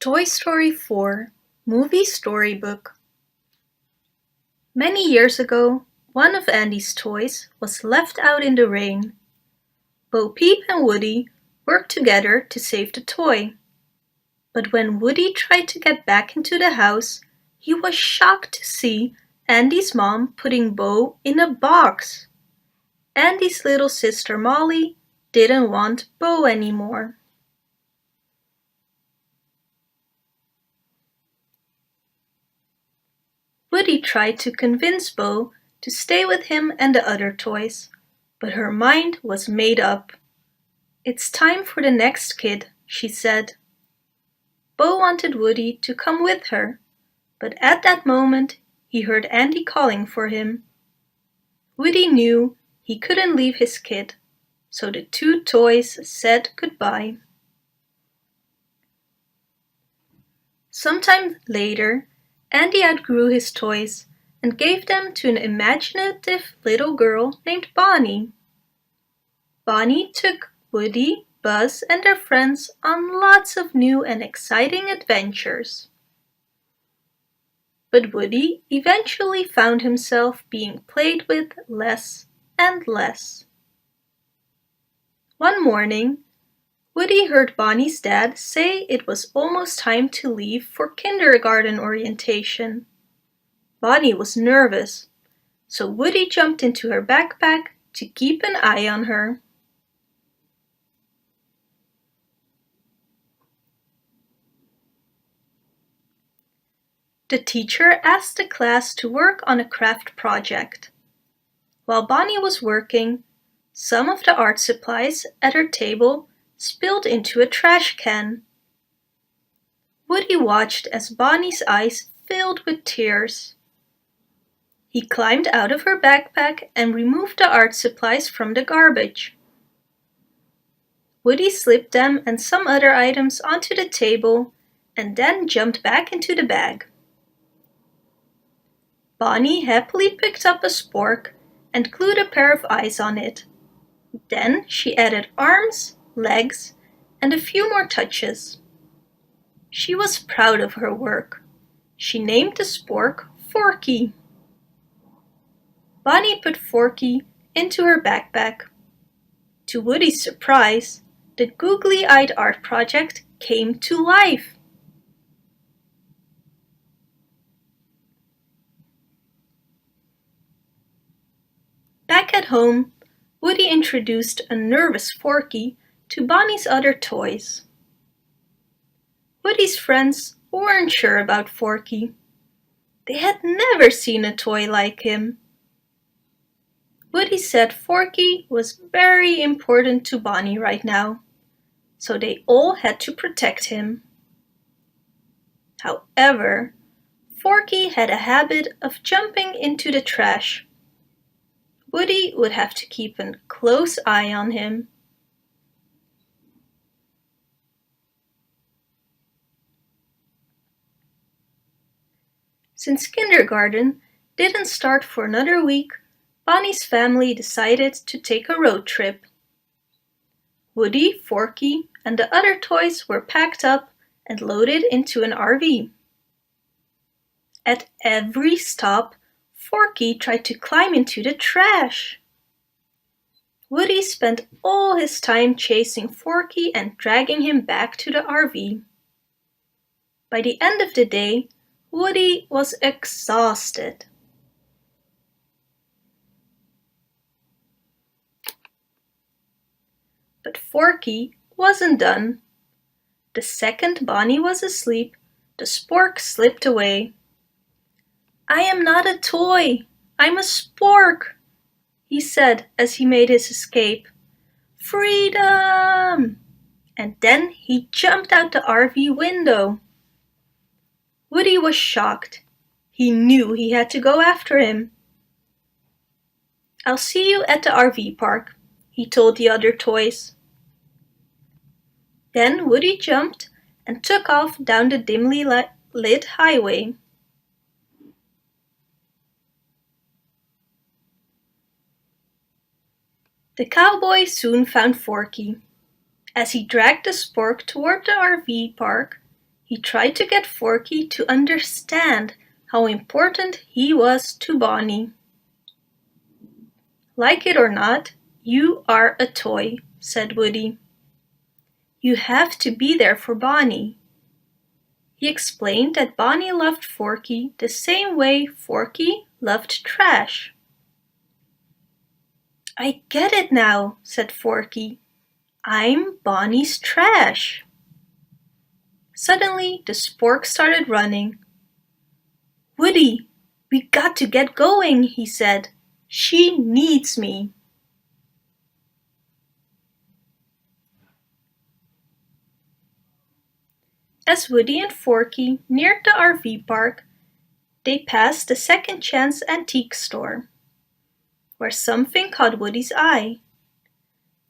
Toy Story 4 Movie Storybook. Many years ago, one of Andy's toys was left out in the rain. Bo Peep and Woody worked together to save the toy. But when Woody tried to get back into the house, he was shocked to see Andy's mom putting Bo in a box. Andy's little sister Molly didn't want Bo anymore. Woody tried to convince Bo to stay with him and the other toys, but her mind was made up. "It's time for the next kid," she said. Bo wanted Woody to come with her, but at that moment he heard Andy calling for him. Woody knew he couldn't leave his kid, so the two toys said goodbye. Sometime later, Andy outgrew his toys and gave them to an imaginative little girl named Bonnie. Bonnie took Woody, Buzz, and their friends on lots of new and exciting adventures. But Woody eventually found himself being played with less and less. One morning, Woody heard Bonnie's dad say it was almost time to leave for kindergarten orientation. Bonnie was nervous, so Woody jumped into her backpack to keep an eye on her. The teacher asked the class to work on a craft project. While Bonnie was working, some of the art supplies at her table spilled into a trash can. Woody watched as Bonnie's eyes filled with tears. He climbed out of her backpack and removed the art supplies from the garbage. Woody slipped them and some other items onto the table and then jumped back into the bag. Bonnie happily picked up a spork and glued a pair of eyes on it. Then she added arms, legs, and a few more touches. She was proud of her work. She named the spork Forky. Bonnie put Forky into her backpack. To Woody's surprise, the googly-eyed art project came to life. Back at home, Woody introduced a nervous Forky to Bonnie's other toys. Woody's friends weren't sure about Forky. They had never seen a toy like him. Woody said Forky was very important to Bonnie right now, so they all had to protect him. However, Forky had a habit of jumping into the trash. Woody would have to keep a close eye on him. Since kindergarten didn't start for another week, Bonnie's family decided to take a road trip. Woody, Forky, and the other toys were packed up and loaded into an RV. At every stop, Forky tried to climb into the trash. Woody spent all his time chasing Forky and dragging him back to the RV. By the end of the day, Woody was exhausted. But Forky wasn't done. The second Bonnie was asleep, the spork slipped away. "I am not a toy, I'm a spork," he said as he made his escape. "Freedom!" And then he jumped out the RV window. Woody was shocked. He knew he had to go after him. "I'll see you at the RV park," he told the other toys. Then Woody jumped and took off down the dimly lit highway. The cowboy soon found Forky. As he dragged the spork toward the RV park, He tried to get Forky to understand how important he was to Bonnie. "Like it or not, you are a toy," said Woody. "You have to be there for Bonnie." He explained that Bonnie loved Forky the same way Forky loved trash. "I get it now," said Forky. "I'm Bonnie's trash." Suddenly, the spork started running. "Woody, we got to get going," he said. "She needs me." As Woody and Forky neared the RV park, they passed the Second Chance antique store, where something caught Woody's eye.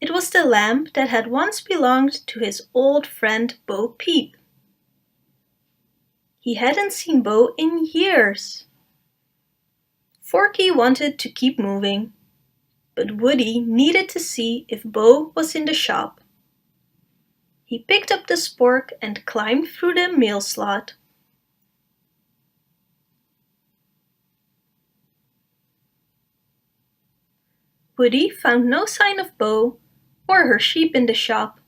It was the lamp that had once belonged to his old friend Bo Peep. He hadn't seen Bo in years. Forky wanted to keep moving, but Woody needed to see if Bo was in the shop. He picked up the spork and climbed through the mail slot. Woody found no sign of Bo or her sheep in the shop.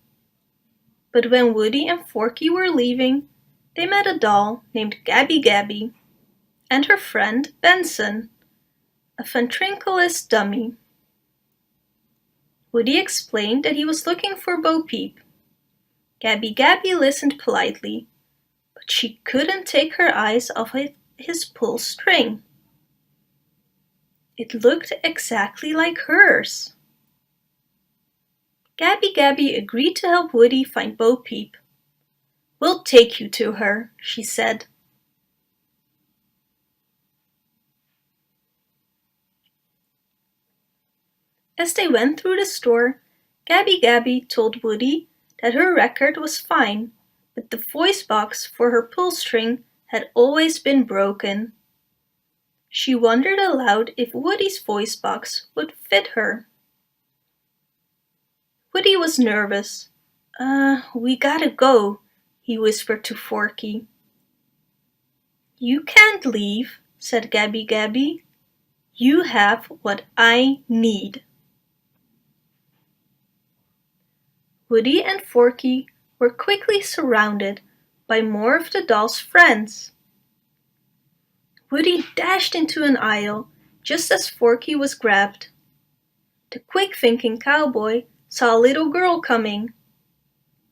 But when Woody and Forky were leaving, they met a doll named Gabby Gabby and her friend Benson, a ventriloquist dummy. Woody explained that he was looking for Bo Peep. Gabby Gabby listened politely, but she couldn't take her eyes off his pull string. It looked exactly like hers. Gabby Gabby agreed to help Woody find Bo Peep. "We'll take you to her," she said. As they went through the store, Gabby Gabby told Woody that her record was fine, but the voice box for her pull string had always been broken. She wondered aloud if Woody's voice box would fit her. Woody was nervous. We gotta go," he whispered to Forky. "You can't leave," said Gabby Gabby. "You have what I need." Woody and Forky were quickly surrounded by more of the doll's friends. Woody dashed into an aisle just as Forky was grabbed. The quick-thinking cowboy saw a little girl coming.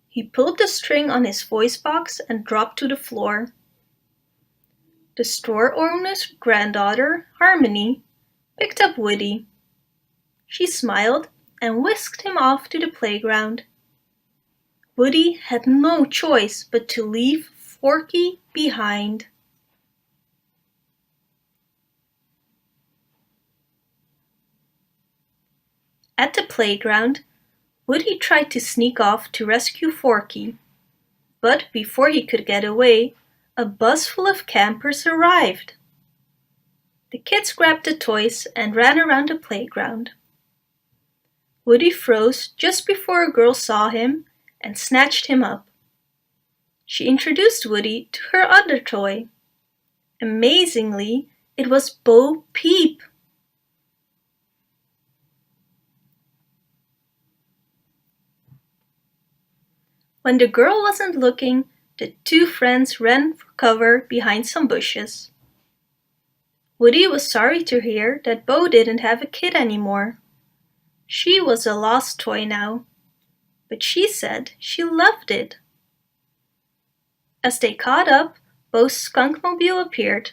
He pulled the string on his voice box and dropped to the floor. The store owner's granddaughter, Harmony, picked up Woody. She smiled and whisked him off to the playground. Woody had no choice but to leave Forky behind. At the playground, Woody tried to sneak off to rescue Forky, but before he could get away, a bus full of campers arrived. The kids grabbed the toys and ran around the playground. Woody froze just before a girl saw him and snatched him up. She introduced Woody to her other toy. Amazingly, it was Bo Peep. When the girl wasn't looking, the two friends ran for cover behind some bushes. Woody was sorry to hear that Bo didn't have a kid anymore. She was a lost toy now, but she said she loved it. As they caught up, Bo's skunkmobile appeared,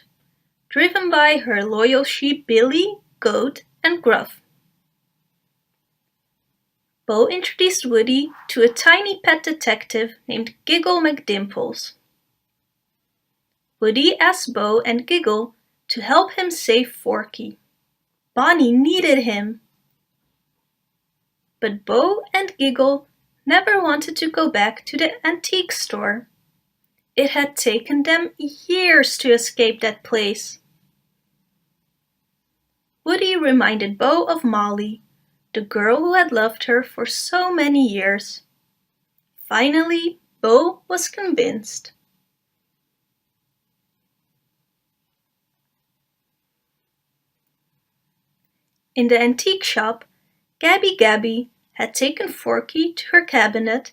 driven by her loyal sheep Billy, Goat, and Gruff. Bo introduced Woody to a tiny pet detective named Giggle McDimples. Woody asked Bo and Giggle to help him save Forky. Bonnie needed him. But Bo and Giggle never wanted to go back to the antique store. It had taken them years to escape that place. Woody reminded Bo of Molly, the girl who had loved her for so many years. Finally, Bo was convinced. In the antique shop, Gabby had taken Forky to her cabinet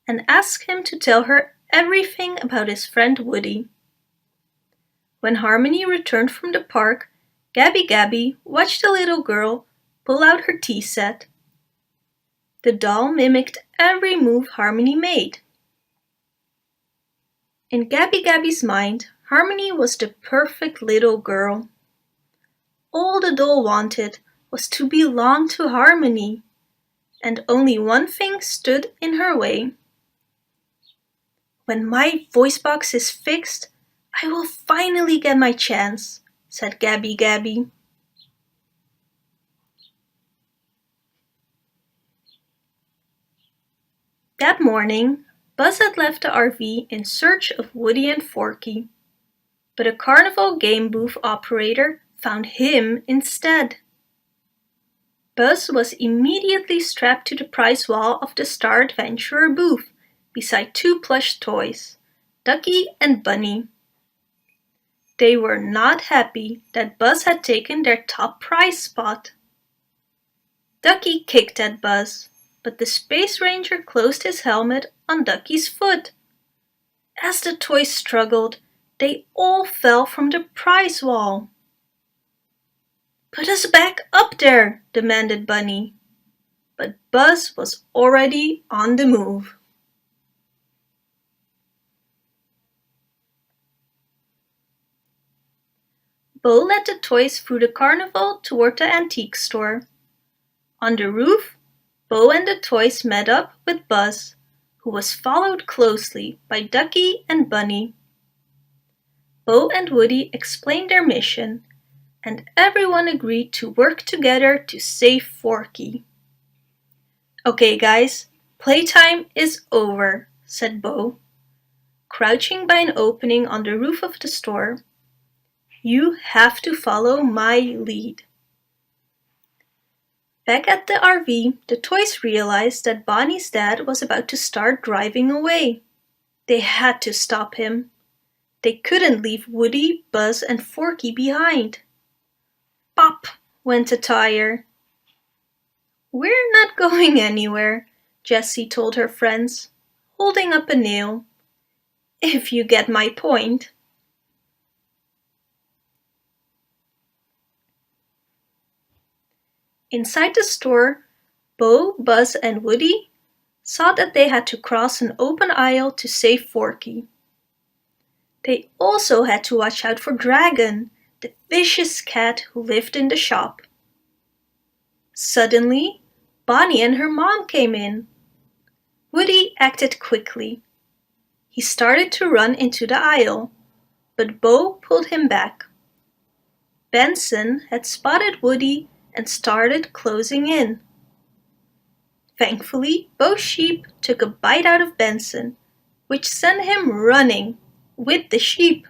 and asked him to tell her everything about his friend Woody. When Harmony returned from the park, Gabby watched the little girl pull out her tea set. The doll mimicked every move Harmony made. In Gabby's mind, Harmony was the perfect little girl. All the doll wanted was to belong to Harmony, and only one thing stood in her way. "When my voice box is fixed, I will finally get my chance," said Gabby. That morning, Buzz had left the RV in search of Woody and Forky, but a carnival game booth operator found him instead. Buzz was immediately strapped to the prize wall of the Star Adventurer booth beside two plush toys, Ducky and Bunny. They were not happy that Buzz had taken their top prize spot. Ducky kicked at Buzz, but the Space Ranger closed his helmet on Ducky's foot. As the toys struggled, they all fell from the prize wall. "Put us back up there," demanded Bunny. But Buzz was already on the move. Bo led the toys through the carnival toward the antique store. On the roof, Bo and the toys met up with Buzz, who was followed closely by Ducky and Bunny. Bo and Woody explained their mission, and everyone agreed to work together to save Forky. "Okay guys, playtime is over," said Bo. Crouching by an opening on the roof of the store, "You have to follow my lead." Back at the RV, the toys realized that Bonnie's dad was about to start driving away. They had to stop him. They couldn't leave Woody, Buzz, and Forky behind. Pop went a tire. "We're not going anywhere," Jessie told her friends, holding up a nail. "If you get my point." Inside the store, Bo, Buzz, and Woody saw that they had to cross an open aisle to save Forky. They also had to watch out for Dragon, the vicious cat who lived in the shop. Suddenly, Bonnie and her mom came in. Woody acted quickly. He started to run into the aisle, but Bo pulled him back. Benson had spotted Woody and started closing in. Thankfully, Bo's sheep took a bite out of Benson, which sent him running with the sheep.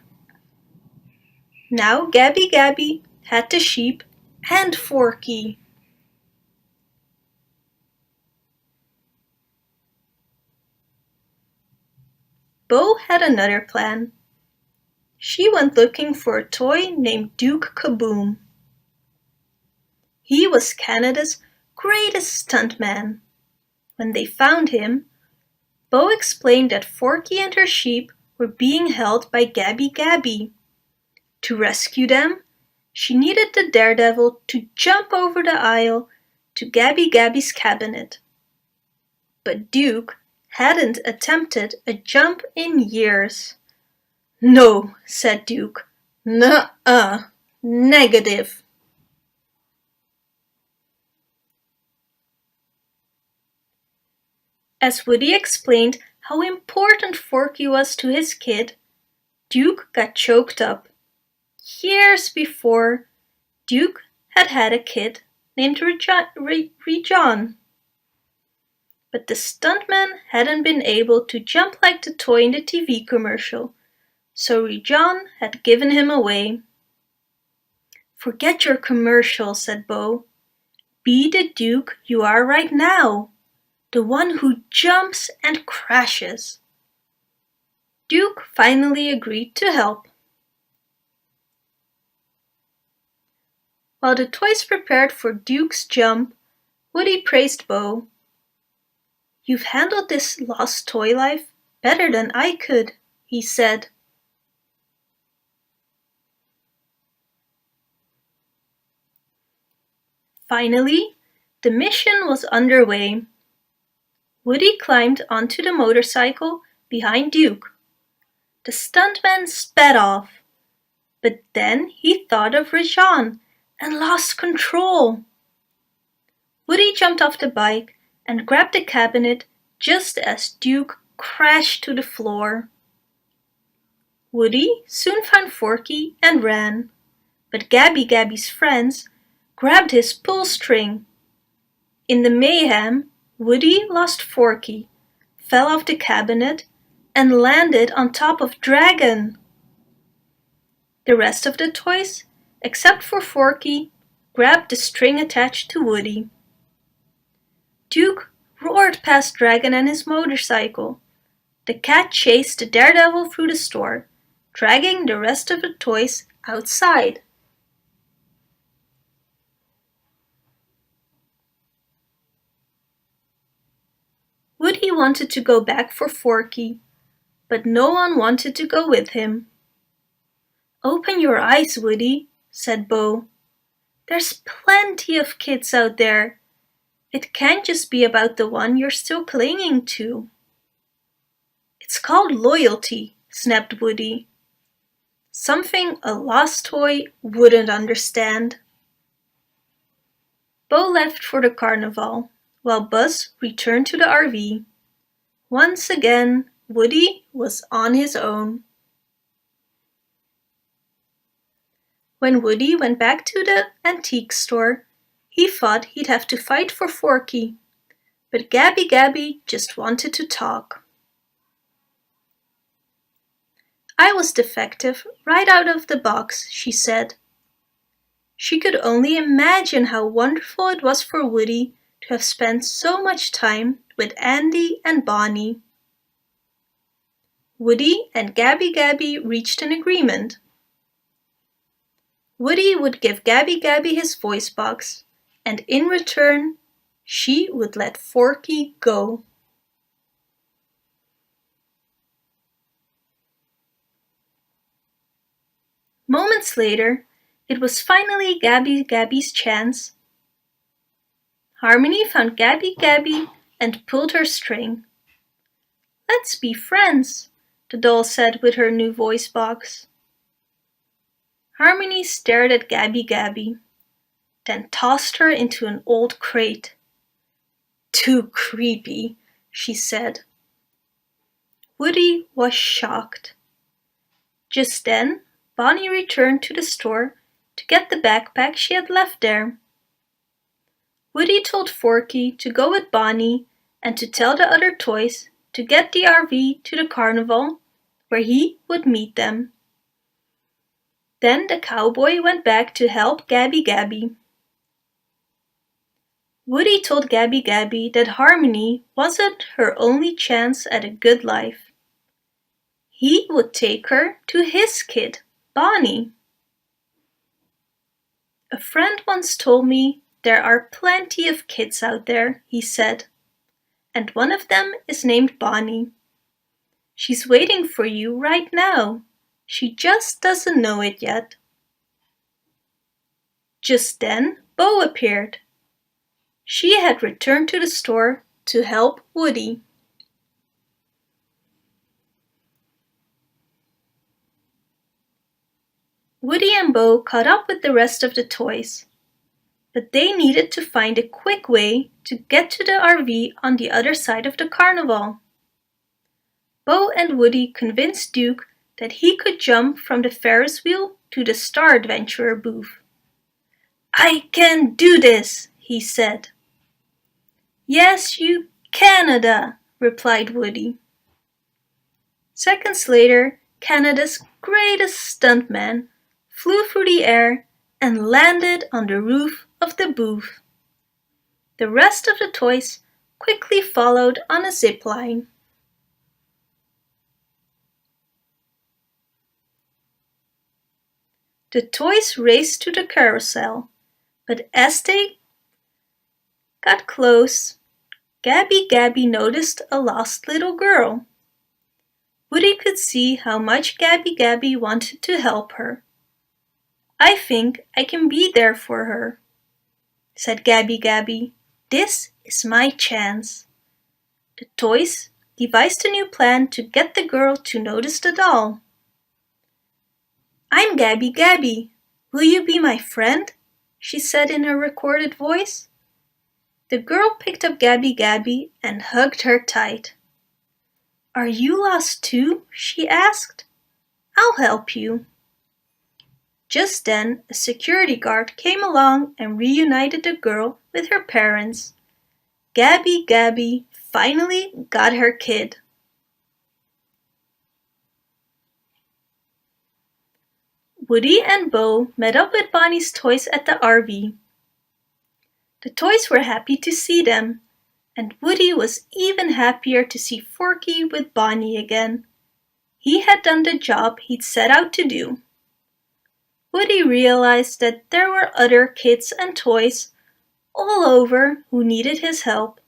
Now Gabby had the sheep and Forky. Bo had another plan. She went looking for a toy named Duke Kaboom. He was Canada's greatest stuntman. When they found him, Bo explained that Forky and her sheep were being held by Gabby. To rescue them, she needed the daredevil to jump over the aisle to Gabby's cabinet. But Duke hadn't attempted a jump in years. "No," said Duke. "Nuh-uh, negative." As Woody explained how important Forky was to his kid, Duke got choked up. Years before, Duke had had a kid named Rejon. But the stuntman hadn't been able to jump like the toy in the TV commercial, so Rejon had given him away. "Forget your commercial," said Bo. "Be the Duke you are right now, the one who jumps and crashes." Duke finally agreed to help. While the toys prepared for Duke's jump, Woody praised Bo. "You've handled this lost toy life better than I could," he said. Finally, the mission was underway. Woody climbed onto the motorcycle behind Duke. The stuntman sped off, but then he thought of Rajan and lost control. Woody jumped off the bike and grabbed the cabinet just as Duke crashed to the floor. Woody soon found Forky and ran, but Gabby's friends grabbed his pull string. In the mayhem, Woody lost Forky, fell off the cabinet, and landed on top of Dragon. The rest of the toys, except for Forky, grabbed the string attached to Woody. Duke roared past Dragon and his motorcycle. The cat chased the daredevil through the store, dragging the rest of the toys outside. Woody wanted to go back for Forky, but no one wanted to go with him. "Open your eyes, Woody," said Bo. "There's plenty of kids out there. It can't just be about the one you're still clinging to." "It's called loyalty," snapped Woody. "Something a lost toy wouldn't understand." Bo left for the carnival, while Buzz returned to the RV. Once again, Woody was on his own. When Woody went back to the antique store, he thought he'd have to fight for Forky, but Gabby just wanted to talk. "I was defective right out of the box," she said. She could only imagine how wonderful it was for Woody to have spent so much time with Andy and Bonnie. Woody and Gabby reached an agreement. Woody would give Gabby his voice box, and in return, she would let Forky go. Moments later, it was finally Gabby's chance. Harmony found Gabby and pulled her string. "Let's be friends," the doll said with her new voice box. Harmony stared at Gabby, then tossed her into an old crate. "Too creepy," she said. Woody was shocked. Just then, Bonnie returned to the store to get the backpack she had left there. Woody told Forky to go with Bonnie and to tell the other toys to get the RV to the carnival, where he would meet them. Then the cowboy went back to help Gabby. Woody told Gabby that Harmony wasn't her only chance at a good life. He would take her to his kid, Bonnie. "A friend once told me there are plenty of kids out there," he said, "and one of them is named Bonnie. She's waiting for you right now. She just doesn't know it yet." Just then, Bo appeared. She had returned to the store to help Woody. Woody and Bo caught up with the rest of the toys, but they needed to find a quick way to get to the RV on the other side of the carnival. Bo and Woody convinced Duke that he could jump from the Ferris wheel to the Star Adventurer booth. "I can do this," he said. "Yes, you Canada," replied Woody. Seconds later, Canada's greatest stuntman flew through the air and landed on the roof of the booth. The rest of the toys quickly followed on a zip line. The toys raced to the carousel, But as they got close, Gabby noticed a lost little girl. Woody could see how much Gabby wanted to help her. "I think I can be there for her," said Gabby. "This is my chance." The toys devised a new plan to get the girl to notice the doll. "I'm Gabby. Will you be my friend?" she said in her recorded voice. The girl picked up Gabby and hugged her tight. "Are you lost too?" she asked. "I'll help you." Just then, a security guard came along and reunited the girl with her parents. Gabby finally got her kid. Woody and Bo met up with Bonnie's toys at the RV. The toys were happy to see them, and Woody was even happier to see Forky with Bonnie again. He had done the job he'd set out to do. Woody realized that there were other kids and toys all over who needed his help,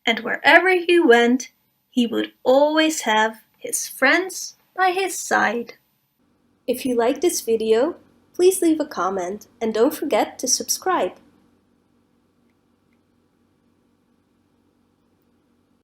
and wherever he went, he would always have his friends by his side. If you like this video, please leave a comment and don't forget to subscribe.